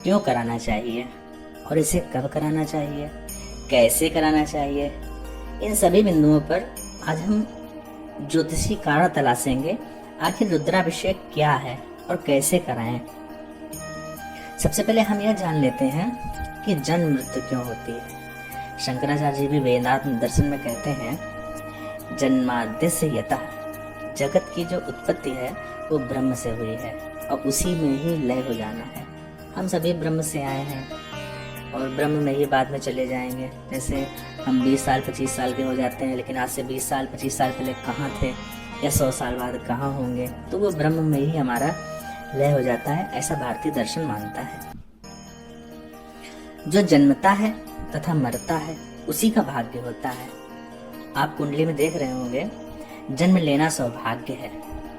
क्यों कराना चाहिए और इसे कब कराना चाहिए, कैसे कराना चाहिए, इन सभी बिंदुओं पर आज हम ज्योतिषी कारण तलाशेंगे। आखिर रुद्राभिषेक क्या है और कैसे कराएं। सबसे पहले हम यह जान लेते हैं कि जन्म मृत्यु क्यों होती है। शंकराचार्य जी भी वेदांत दर्शन में कहते हैं, जन्माद्यस्य यतः, जगत की जो उत्पत्ति है वो ब्रह्म से हुई है और उसी में ही लय हो जाना है। हम सभी ब्रह्म से आए हैं और ब्रह्म में ही बाद में चले जाएंगे। जैसे हम 20 साल 25 साल के हो जाते हैं, लेकिन आज से 20 साल 25 साल पहले कहाँ थे या 100 साल बाद कहाँ होंगे, तो वो ब्रह्म में ही हमारा लय हो जाता है, ऐसा भारतीय दर्शन मानता है। जो जन्मता है तथा मरता है उसी का भाग्य होता है। आप कुंडली में देख रहे होंगे, जन्म लेना सौभाग्य है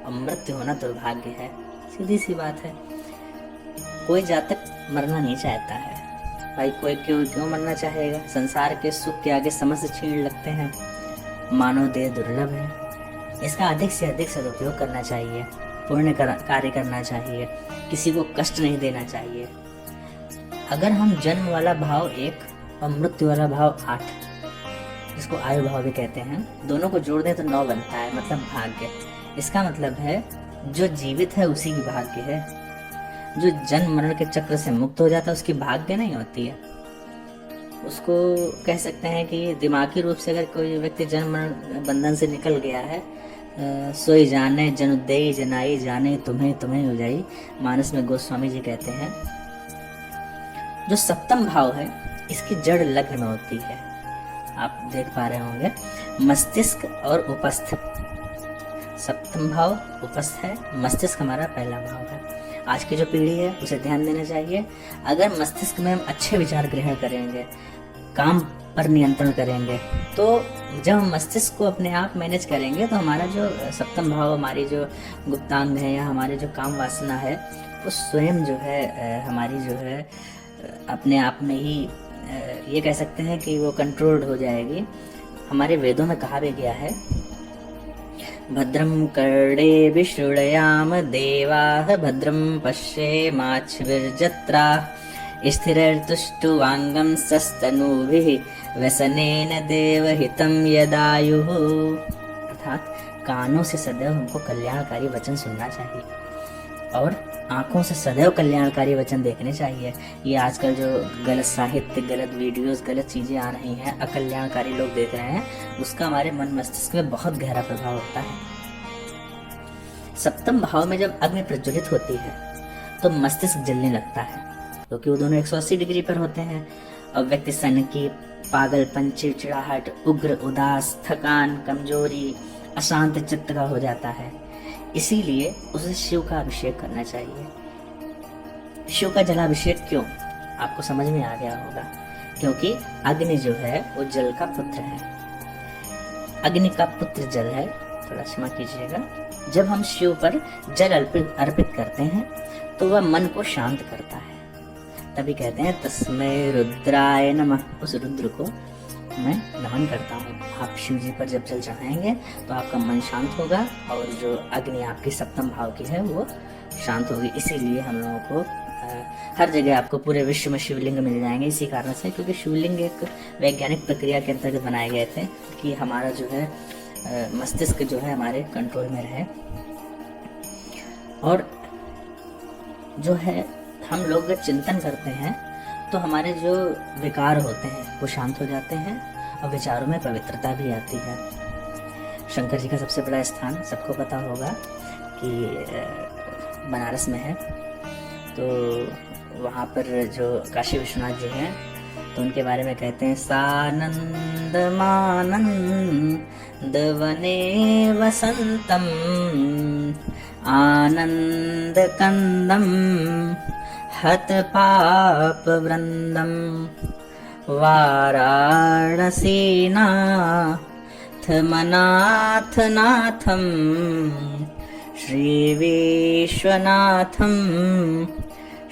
और मृत्यु होना दुर्भाग्य है। सीधी सी बात है। कोई जातक मरना नहीं चाहता है भाई, कोई क्यों मरना चाहेगा। संसार के सुख के आगे समस्त छीन लगते हैं। मानव देह दुर्लभ है, इसका अधिक से अधिक सदुपयोग करना चाहिए, पुण्य कार्य करना चाहिए, किसी को कष्ट नहीं देना चाहिए। अगर हम जन्म वाला भाव 1 और मृत्यु वाला भाव 8, जिसको आयु भाव भी कहते हैं, दोनों को जोड़ दें तो 9 बनता है, मतलब भाग्य। इसका मतलब है जो जीवित है उसी की भाग्य है। जो जन्म मरण के चक्र से मुक्त हो जाता है उसकी भाग्य नहीं होती है। उसको कह सकते हैं कि दिमागी रूप से अगर कोई व्यक्ति जन्म मरण बंधन से निकल गया है, सोई जाने जनुदेई जनाई जाने तुम्हें तुम्हें हो जाई, मानस में गोस्वामी जी कहते हैं। जो सप्तम भाव है इसकी जड़ लग्न में होती है। आप देख पा रहे होंगे, मस्तिष्क और उपस्थ। सप्तम भाव उपस्थ है, मस्तिष्क हमारा पहला भाव है। आज की जो पीढ़ी है उसे ध्यान देना चाहिए। अगर मस्तिष्क में हम अच्छे विचार ग्रहण करेंगे, काम पर नियंत्रण करेंगे, तो जब हम मस्तिष्क को अपने आप मैनेज करेंगे तो हमारा जो सप्तम भाव, हमारी जो गुप्तांग है या हमारी जो काम वासना है, वो स्वयं जो है हमारी जो है अपने आप में ही ये कह सकते हैं कि वो कंट्रोल्ड हो जाएगी। हमारे वेदों में कहा भी गया है, भद्रम कर्णे शृणुयाम देवाः भद्रम पश्येमाक्षभिर्जत्रा स्थिरैर्तुष्टुवांगं सस्तनूभिः व्यसनेन देवहितं यदायुः। अर्थात कानों से सदैव हमको कल्याणकारी वचन सुनना चाहिए और आंखों से सदैव कल्याणकारी वचन देखने चाहिए। ये आजकल जो गलत साहित्य, गलत वीडियोस, गलत चीजें आ रही हैं, अकल्याणकारी लोग देख रहे हैं, उसका हमारे मन मस्तिष्क में बहुत गहरा प्रभाव होता है। सप्तम भाव में जब अग्नि प्रज्वलित होती है तो मस्तिष्क जलने लगता है, क्योंकि वो दोनों 180 डिग्री पर होते हैं और व्यक्ति सनकी, पागलपन, चिड़चिड़ाहट, उग्र, उदास, थकान, कमजोरी, अशांत चित्त का हो जाता है। इसीलिए उसे शिव का अभिषेक करना चाहिए। शिव का जलाभिषेक क्यों, आपको समझ में आ गया होगा, क्योंकि अग्नि जो है वो जल का पुत्र है। अग्नि का पुत्र जल है, थोड़ा क्षमा कीजिएगा। जब हम शिव पर जल अर्पित करते हैं तो वह मन को शांत करता है। तभी कहते हैं तस्मै रुद्राय नमः। उस रुद्र को मैं नमन करता हूँ। आप शिव जी पर जब जल चढ़ाएंगे तो आपका मन शांत होगा और जो अग्नि आपकी सप्तम भाव की है वो शांत होगी। इसीलिए हम लोगों को हर जगह आपको पूरे विश्व में शिवलिंग मिल जाएंगे, इसी कारण से, क्योंकि शिवलिंग एक वैज्ञानिक प्रक्रिया के अंतर्गत बनाए गए थे कि हमारा जो है मस्तिष्क जो है हमारे कंट्रोल में रहे। और जो है हम लोग अगर चिंतन करते हैं तो हमारे जो विकार होते हैं वो शांत हो जाते हैं और विचारों में पवित्रता भी आती है। शंकर जी का सबसे बड़ा स्थान सबको पता होगा कि बनारस में है। तो वहाँ पर जो काशी विश्वनाथ जी हैं तो उनके बारे में कहते हैं, सानंद मानंद वने वसंतम आनंद कंदम हत पाप वृंदम वाराणसीनाथ मनाथ नाथम श्री विश्वनाथम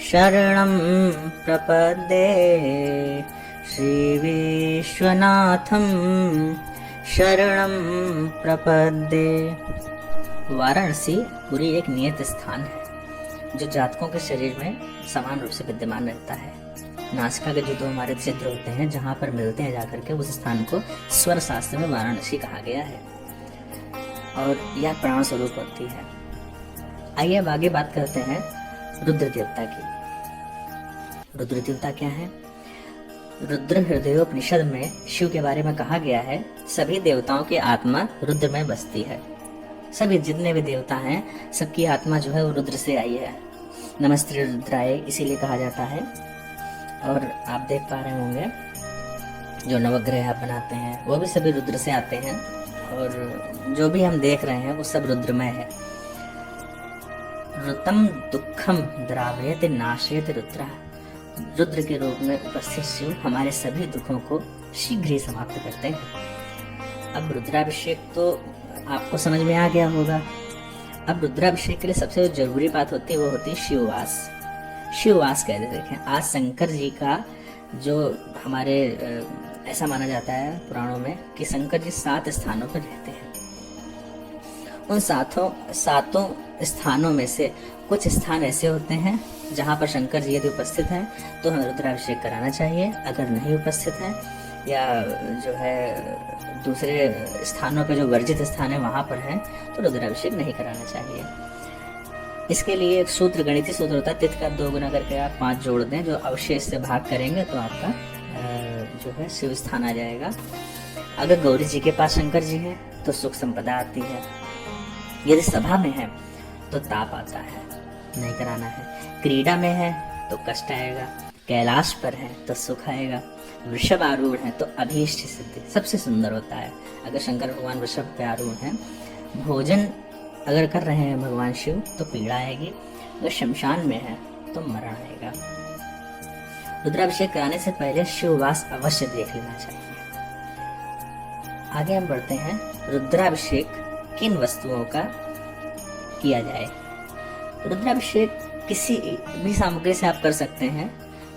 शरणं प्रपद्ये। श्री विश्वनाथम शरणं प्रपद्ये। वाराणसी पूरी एक नियत स्थान है जो जातकों के शरीर में समान रूप से विद्यमान रहता है। नासिका के जो दो हमारे छिद्र होते हैं जहाँ पर मिलते हैं जाकर के, उस स्थान को स्वर शास्त्र में वाराणसी कहा गया है और यह प्राण स्वरूप होती है। आइए अब आगे बात करते हैं रुद्र देवता की। रुद्र देवता क्या है? रुद्र हृदयोपनिषद में शिव के बारे में कहा गया है, सभी देवताओं की आत्मा रुद्र में बसती है। सभी जितने भी देवता हैं सबकी आत्मा जो है वो रुद्र से आई है। नमस्ते रुद्राय इसीलिए कहा जाता है। और आप देख पा रहे होंगे जो नवग्रह आप बनाते हैं वो भी सभी रुद्र से आते हैं और जो भी हम देख रहे हैं वो सब रुद्रमय है। ऋतम दुखम द्रावयत नाशयत रुद्र। रुद्र के रूप में उपस्थित शिव हमारे सभी दुखों को शीघ्र ही समाप्त करते हैं। अब रुद्राभिषेक तो आपको समझ में आ गया होगा। अब रुद्राभिषेक के लिए सबसे जरूरी बात होती है वो होती है शिववास। शिववास कहते देखें, आज शंकर जी का जो हमारे ऐसा माना जाता है पुराणों में कि शंकर जी 7 स्थानों पर रहते हैं। उन सातों स्थानों में से कुछ स्थान ऐसे होते हैं जहाँ पर शंकर जी यदि उपस्थित हैं तो हमें रुद्राभिषेक कराना चाहिए। अगर नहीं उपस्थित हैं या जो है दूसरे स्थानों पर जो वर्जित स्थान है वहाँ पर हैं तो रुद्राभिषेक नहीं कराना चाहिए। इसके लिए एक सूत्र, गणितीय सूत्र होता है, तिथ का 2 गुना करके आप 5 जोड़ दें, जो अवशेष से भाग करेंगे तो आपका जो है शिव स्थान आ जाएगा। अगर गौरी जी के पास शंकर जी है तो सुख संपदा आती है। यदि सभा में है तो ताप आता है, नहीं कराना है। क्रीड़ा में है तो कष्ट आएगा। कैलाश पर है तो सुख आएगा। वृषभ आरूढ़ है तो अभीष्ट सिद्धि सबसे सुंदर होता है अगर शंकर भगवान वृषभ पे आरूढ़ हैं। भोजन अगर कर रहे हैं भगवान शिव तो पीड़ा आएगी। अगर शमशान में है तो मरण आएगा। रुद्राभिषेक कराने से पहले शिववास अवश्य देख लेना चाहिए। आगे हम बढ़ते हैं, रुद्राभिषेक किन वस्तुओं का किया जाए। रुद्राभिषेक किसी भी सामग्री से आप कर सकते हैं,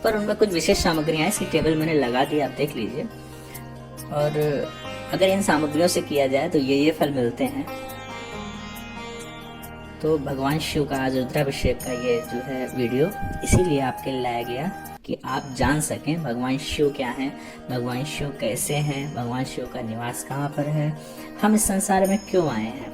पर उनमें कुछ विशेष सामग्रियां इसकी टेबल मैंने लगा दी, आप देख लीजिए। और अगर इन सामग्रियों से किया जाए तो ये फल मिलते हैं। तो भगवान शिव का आज रुद्राभिषेक का ये जो है वीडियो इसीलिए आपके लिए लाया गया कि आप जान सकें भगवान शिव क्या हैं, भगवान शिव कैसे हैं, भगवान शिव का निवास कहाँ पर है, हम इस संसार में क्यों आए हैं।